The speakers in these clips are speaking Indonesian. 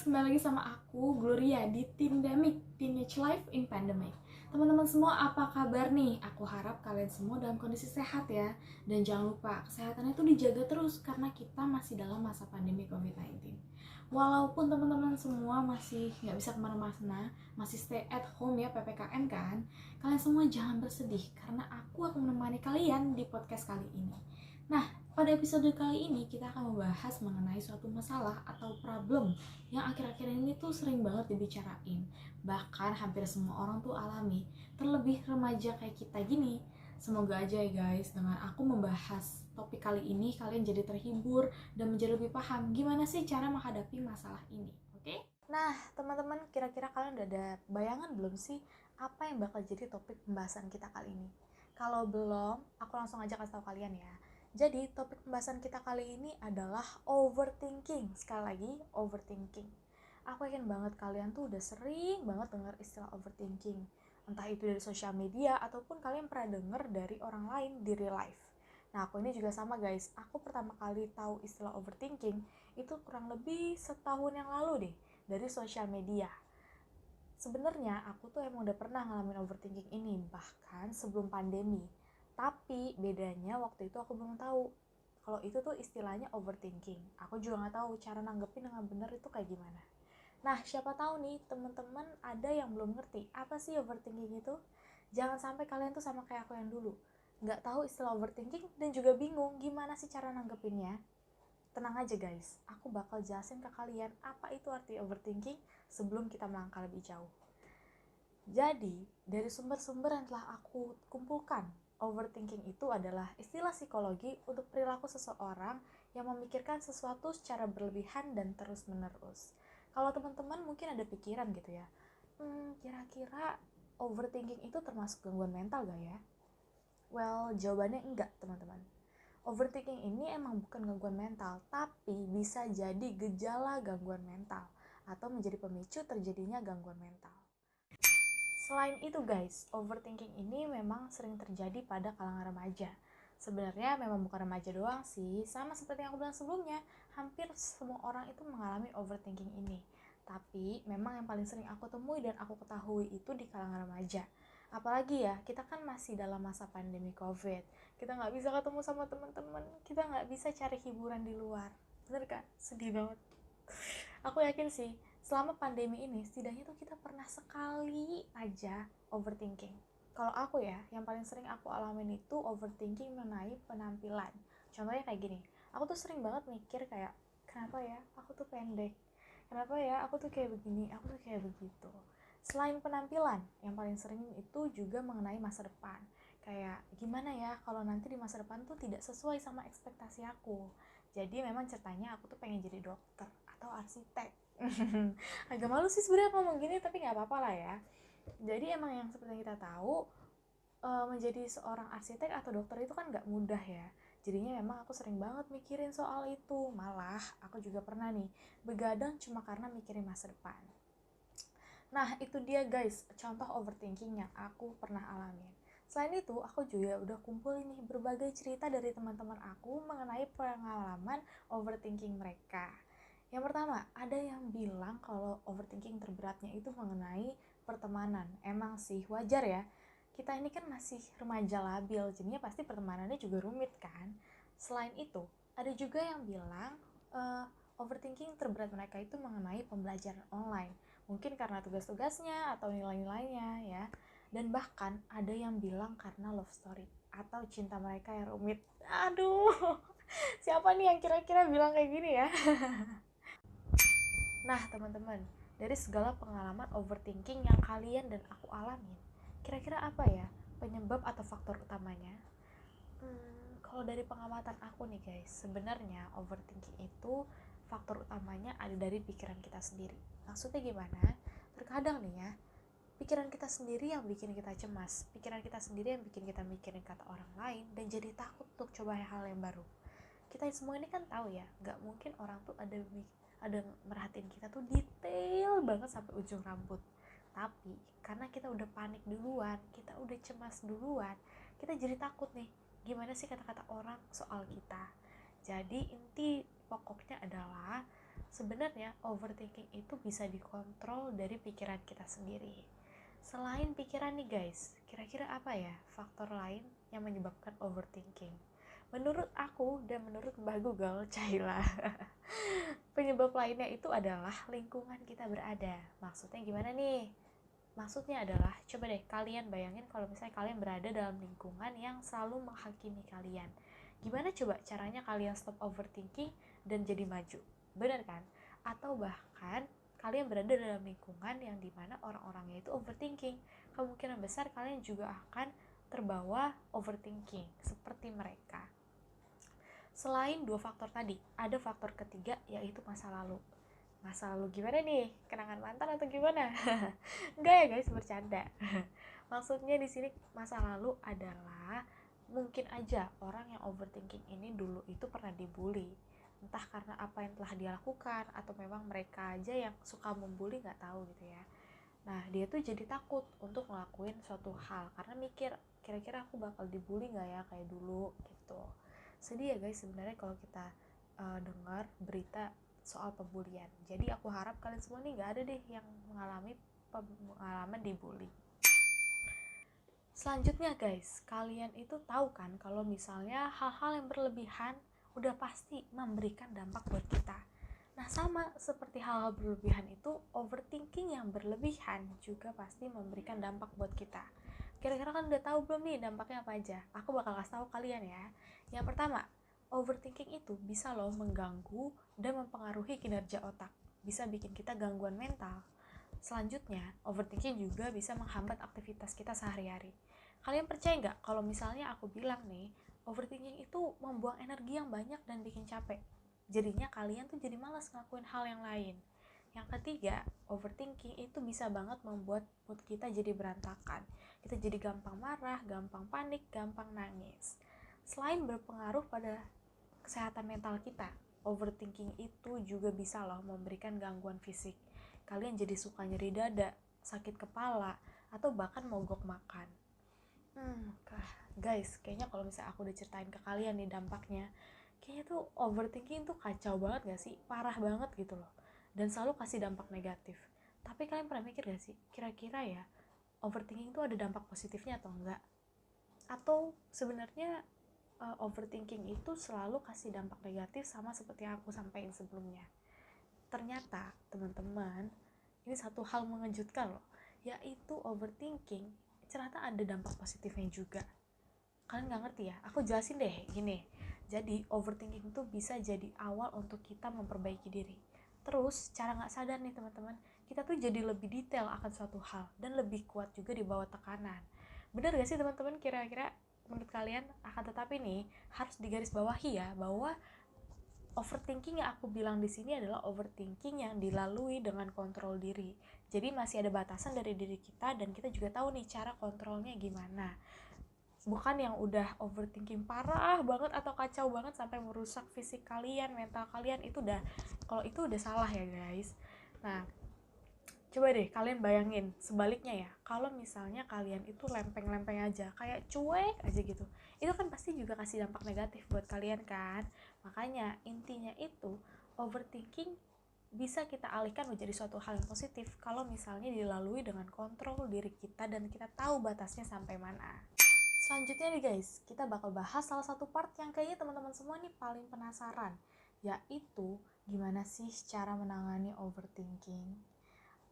guys, kembali lagi sama aku, Gloria, di Tindemic, Teenage Life in Pandemic. Teman-teman semua, apa kabar nih? Aku harap kalian semua dalam kondisi sehat ya. Dan jangan lupa, kesehatan itu dijaga terus karena kita masih dalam masa pandemi COVID-19. Walaupun teman-teman semua masih nggak bisa kemana-mana, masih stay at home ya, PPKM kan, kalian semua jangan bersedih karena aku akan menemani kalian di podcast kali ini. Nah, pada episode kali ini kita akan membahas mengenai suatu masalah atau problem yang akhir-akhir ini tuh sering banget dibicarain. Bahkan hampir semua orang tuh alami, terlebih remaja kayak kita gini. Semoga aja ya guys, dengan aku membahas topik kali ini kalian jadi terhibur dan menjadi lebih paham gimana sih cara menghadapi masalah ini. Oke? Nah, teman-teman, kira-kira kalian udah ada bayangan belum sih apa yang bakal jadi topik pembahasan kita kali ini? Kalau belum, aku langsung aja kasih tahu kalian ya. Jadi, topik pembahasan kita kali ini adalah overthinking. Sekali lagi, overthinking. Aku yakin banget kalian tuh udah sering banget dengar istilah overthinking. Entah itu dari sosial media, ataupun kalian pernah denger dari orang lain di real life. Nah, aku ini juga sama guys. Aku pertama kali tahu istilah overthinking itu kurang lebih setahun yang lalu deh, dari sosial media. Sebenarnya aku tuh emang udah pernah ngalamin overthinking ini, bahkan sebelum pandemi. Tapi bedanya waktu itu aku belum tahu kalau itu tuh istilahnya overthinking. Aku juga nggak tahu cara nanggepin dengan benar itu kayak gimana. Nah, siapa tahu nih teman-teman ada yang belum ngerti apa sih overthinking itu. Jangan sampai kalian tuh sama kayak aku yang dulu, nggak tahu istilah overthinking dan juga bingung gimana sih cara nanggepinnya. Tenang aja guys, aku bakal jelasin ke kalian apa itu arti overthinking sebelum kita melangkah lebih jauh. Jadi, dari sumber-sumber yang telah aku kumpulkan, overthinking itu adalah istilah psikologi untuk perilaku seseorang yang memikirkan sesuatu secara berlebihan dan terus-menerus. Kalau teman-teman mungkin ada pikiran gitu ya, kira-kira overthinking itu termasuk gangguan mental gak ya? Well, jawabannya enggak teman-teman. Overthinking ini emang bukan gangguan mental, tapi bisa jadi gejala gangguan mental atau menjadi pemicu terjadinya gangguan mental. Selain itu guys, overthinking ini memang sering terjadi pada kalangan remaja. Sebenarnya memang bukan remaja doang sih, sama seperti yang aku bilang sebelumnya, hampir semua orang itu mengalami overthinking ini. Tapi memang yang paling sering aku temui dan aku ketahui itu di kalangan remaja. Apalagi ya, kita kan masih dalam masa pandemi COVID. Kita nggak bisa ketemu sama teman-teman, kita nggak bisa cari hiburan di luar. Bener kan? Sedih banget. Aku yakin sih, selama pandemi ini setidaknya tuh kita pernah sekali aja overthinking. Kalau aku ya, yang paling sering aku alamin itu overthinking mengenai penampilan. Contohnya kayak gini, aku tuh sering banget mikir kayak, kenapa ya aku tuh pendek? Kenapa ya aku tuh kayak begini, aku tuh kayak begitu? Selain penampilan, yang paling sering itu juga mengenai masa depan. Kayak, gimana ya kalau nanti di masa depan tuh tidak sesuai sama ekspektasi aku. Jadi memang ceritanya aku tuh pengen jadi dokter atau arsitek. Agak malu sih sebenarnya ngomong gini, tapi nggak apa-apa lah ya. Jadi emang yang seperti yang kita tahu, menjadi seorang arsitek atau dokter itu kan nggak mudah ya. Jadinya memang aku sering banget mikirin soal itu. Malah aku juga pernah nih begadang cuma karena mikirin masa depan. Nah itu dia guys, contoh overthinking yang aku pernah alamin. Selain itu, aku juga udah kumpul nih berbagai cerita dari teman-teman aku mengenai pengalaman overthinking mereka. Yang pertama, ada yang bilang kalau overthinking terberatnya itu mengenai pertemanan. Emang sih, wajar ya. Kita ini kan masih remaja labil, jadinya pasti pertemanannya juga rumit kan. Selain itu, ada juga yang bilang overthinking terberat mereka itu mengenai pembelajaran online. Mungkin karena tugas-tugasnya atau nilai-nilainya ya. Dan bahkan ada yang bilang karena love story atau cinta mereka yang rumit. Aduh, siapa nih yang kira-kira bilang kayak gini ya? Nah teman-teman, dari segala pengalaman overthinking yang kalian dan aku alamin, kira-kira apa ya penyebab atau faktor utamanya? Kalau dari pengamatan aku nih guys, sebenarnya overthinking itu faktor utamanya ada dari pikiran kita sendiri. Maksudnya gimana? Terkadang nih ya, pikiran kita sendiri yang bikin kita cemas, pikiran kita sendiri yang bikin kita mikirin kata orang lain dan jadi takut untuk coba hal yang baru. Kita semua ini kan tahu ya, nggak mungkin orang tuh ada merhatiin kita tuh detail banget sampai ujung rambut. Tapi karena kita udah panik duluan, kita udah cemas duluan, kita jadi takut nih gimana sih kata-kata orang soal kita. Jadi inti pokoknya adalah Sebenarnya overthinking itu bisa dikontrol dari pikiran kita sendiri. Selain pikiran nih guys, kira-kira apa ya faktor lain yang menyebabkan overthinking? Menurut aku dan menurut Mbah Google, Cailah, penyebab lainnya itu adalah lingkungan kita berada. Maksudnya gimana nih? Maksudnya adalah, coba deh kalian bayangin kalau misalnya kalian berada dalam lingkungan yang selalu menghakimi kalian. Gimana coba caranya kalian stop overthinking dan jadi maju? Benar kan? Atau bahkan kalian berada dalam lingkungan yang dimana orang-orangnya itu overthinking. Kemungkinan besar kalian juga akan terbawa overthinking seperti mereka. Selain dua faktor tadi, ada faktor ketiga yaitu masa lalu. Masa lalu gimana nih? Kenangan mantan atau gimana? Enggak ya guys, bercanda. Maksudnya di sini masa lalu adalah mungkin aja orang yang overthinking ini dulu itu pernah dibully. Entah karena apa yang telah dia lakukan atau memang mereka aja yang suka membuli, nggak tahu gitu ya. Nah, dia tuh jadi takut untuk ngelakuin suatu hal karena mikir kira-kira aku bakal dibully nggak ya kayak dulu gitu. Sedih ya guys sebenarnya kalau kita dengar berita soal pembulian. Jadi aku harap kalian semua nih nggak ada deh yang mengalami pengalaman dibully. Selanjutnya guys, kalian itu tahu kan kalau misalnya hal-hal yang berlebihan udah pasti memberikan dampak buat kita. Nah sama seperti hal-hal berlebihan itu, overthinking yang berlebihan juga pasti memberikan dampak buat kita. Kira-kira kan udah tahu belum nih dampaknya apa aja? Aku bakal kasih tahu kalian ya. Yang pertama, overthinking itu bisa loh mengganggu dan mempengaruhi kinerja otak. Bisa bikin kita gangguan mental. Selanjutnya, overthinking juga bisa menghambat aktivitas kita sehari-hari. Kalian percaya nggak kalau misalnya aku bilang nih, overthinking itu membuang energi yang banyak dan bikin capek. Jadinya kalian tuh jadi malas ngelakuin hal yang lain. Yang ketiga, overthinking itu bisa banget membuat mood kita jadi berantakan. Kita jadi gampang marah, gampang panik, gampang nangis. Selain berpengaruh pada kesehatan mental kita, overthinking itu juga bisa loh memberikan gangguan fisik. Kalian jadi suka nyeri dada, sakit kepala, atau bahkan mogok makan. Guys, kayaknya kalau misalnya aku udah ceritain ke kalian nih dampaknya, kayaknya tuh overthinking tuh kacau banget gak sih? Parah banget gitu loh. Dan selalu kasih dampak negatif. Tapi kalian pernah mikir gak sih? Kira-kira ya, overthinking tuh ada dampak positifnya atau enggak? Atau sebenarnya overthinking itu selalu kasih dampak negatif sama seperti yang aku sampaikan sebelumnya? Ternyata, teman-teman, ini satu hal mengejutkan loh, yaitu overthinking ternyata ada dampak positifnya juga. Kalian nggak ngerti ya? Aku jelasin deh, gini. Jadi, overthinking itu bisa jadi awal untuk kita memperbaiki diri. Terus, cara nggak sadar nih teman-teman, kita tuh jadi lebih detail akan suatu hal dan lebih kuat juga di bawah tekanan. Bener gak sih teman-teman kira-kira menurut kalian? Akan tetapi nih, harus digarisbawahi ya, bahwa overthinking yang aku bilang di sini adalah overthinking yang dilalui dengan kontrol diri. Jadi masih ada batasan dari diri kita dan kita juga tahu nih cara kontrolnya gimana. Bukan yang udah overthinking parah banget atau kacau banget sampai merusak fisik kalian, mental kalian, itu udah, kalau itu udah salah ya guys. Nah, coba deh kalian bayangin sebaliknya ya, kalau misalnya kalian itu lempeng-lempeng aja, kayak cuek aja gitu, itu kan pasti juga kasih dampak negatif buat kalian kan. Makanya intinya itu, overthinking bisa kita alihkan menjadi suatu hal yang positif kalau misalnya dilalui dengan kontrol diri kita dan kita tahu batasnya sampai mana. Selanjutnya nih guys, kita bakal bahas salah satu part yang kayaknya teman-teman semua nih paling penasaran, yaitu gimana sih cara menangani overthinking.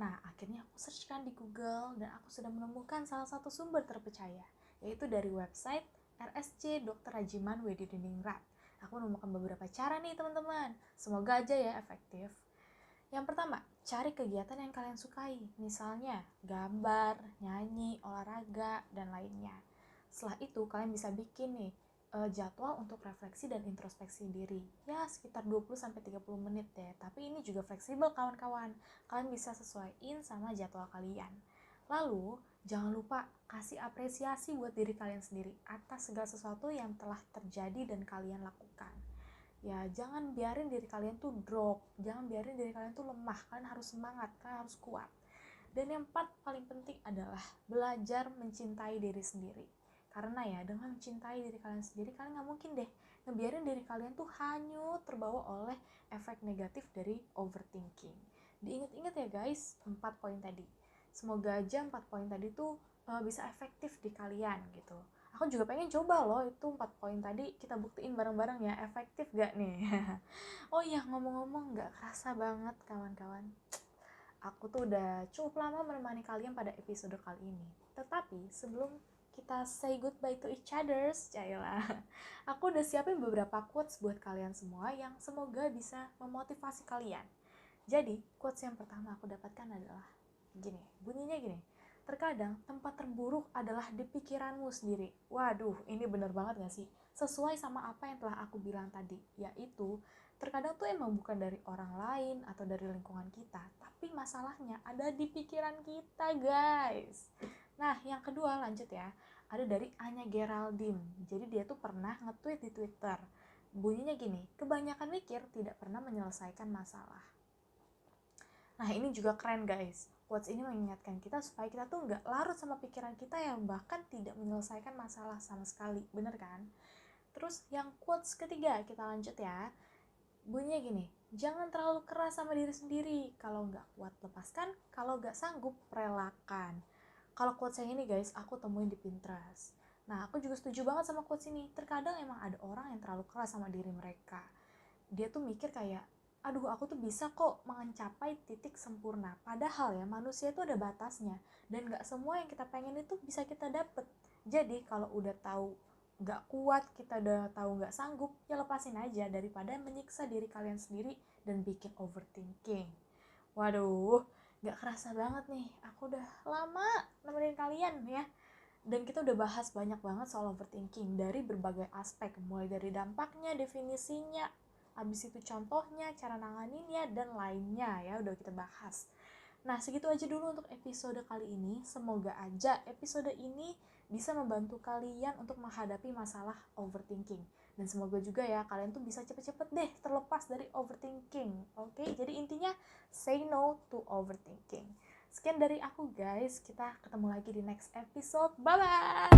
Nah, akhirnya aku search kan di Google dan aku sudah menemukan salah satu sumber terpercaya, yaitu dari website RSC Dr. Rajiman Wedidiningrat. Aku menemukan beberapa cara nih teman-teman, semoga aja ya efektif. Yang pertama, cari kegiatan yang kalian sukai, misalnya gambar, nyanyi, olahraga, dan lainnya. Setelah itu, kalian bisa bikin nih jadwal untuk refleksi dan introspeksi diri. Ya, sekitar 20-30 menit deh. Tapi ini juga fleksibel kawan-kawan. Kalian bisa sesuaiin sama jadwal kalian. Lalu, jangan lupa kasih apresiasi buat diri kalian sendiri atas segala sesuatu yang telah terjadi dan kalian lakukan. Ya, jangan biarin diri kalian tuh drop. Jangan biarin diri kalian tuh lemah. Kalian harus semangat, kalian harus kuat. Dan yang paling penting adalah belajar mencintai diri sendiri. Karena ya dengan mencintai diri kalian sendiri, kalian gak mungkin deh ngebiarin diri kalian tuh hanyut terbawa oleh efek negatif dari overthinking. Diingat-ingat ya guys, 4 poin tadi. Semoga aja 4 poin tadi tuh bisa efektif di kalian gitu. Aku juga pengen coba loh itu 4 poin tadi, kita buktiin bareng-bareng ya, efektif gak nih? Oh iya, ngomong-ngomong gak kerasa banget kawan-kawan, aku tuh udah cukup lama menemani kalian pada episode kali ini. Tetapi sebelum kita say goodbye to each other, Cailah, aku udah siapin beberapa quotes buat kalian semua yang semoga bisa memotivasi kalian. Jadi, quotes yang pertama aku dapatkan adalah gini, bunyinya gini. Terkadang tempat terburuk adalah di pikiranmu sendiri. Waduh, ini bener banget gak sih? Sesuai sama apa yang telah aku bilang tadi, yaitu terkadang tuh emang bukan dari orang lain atau dari lingkungan kita, tapi masalahnya ada di pikiran kita, guys. Nah, yang kedua lanjut ya. Ada dari Anya Geraldine. Jadi dia tuh pernah nge-tweet di Twitter. Bunyinya gini, kebanyakan mikir tidak pernah menyelesaikan masalah. Nah, ini juga keren guys. Quotes ini mengingatkan kita supaya kita tuh nggak larut sama pikiran kita yang bahkan tidak menyelesaikan masalah sama sekali. Bener kan? Terus yang quotes ketiga, kita lanjut ya. Bunyinya gini, jangan terlalu keras sama diri sendiri. Kalau nggak kuat lepaskan, kalau nggak sanggup relakan. Kalau quotes yang ini guys, aku temuin di Pinterest. Nah, aku juga setuju banget sama quotes ini. Terkadang emang ada orang yang terlalu keras sama diri mereka. Dia tuh mikir kayak, aduh aku tuh bisa kok mencapai titik sempurna. Padahal ya manusia itu ada batasnya. Dan gak semua yang kita pengen itu bisa kita dapet. Jadi kalau udah tahu gak kuat, kita udah tahu gak sanggup, ya lepasin aja daripada menyiksa diri kalian sendiri dan bikin overthinking. Waduh, gak kerasa banget nih, aku udah lama nemenin kalian ya. Dan kita udah bahas banyak banget soal overthinking dari berbagai aspek, mulai dari dampaknya, definisinya, abis itu contohnya, cara nanganinnya, dan lainnya ya udah kita bahas. Nah, segitu aja dulu untuk episode kali ini. Semoga aja episode ini bisa membantu kalian untuk menghadapi masalah overthinking. Dan semoga juga ya kalian tuh bisa cepet-cepet deh terlepas dari overthinking. Oke, jadi intinya say no to overthinking. Sekian dari aku guys, kita ketemu lagi di next episode. Bye-bye!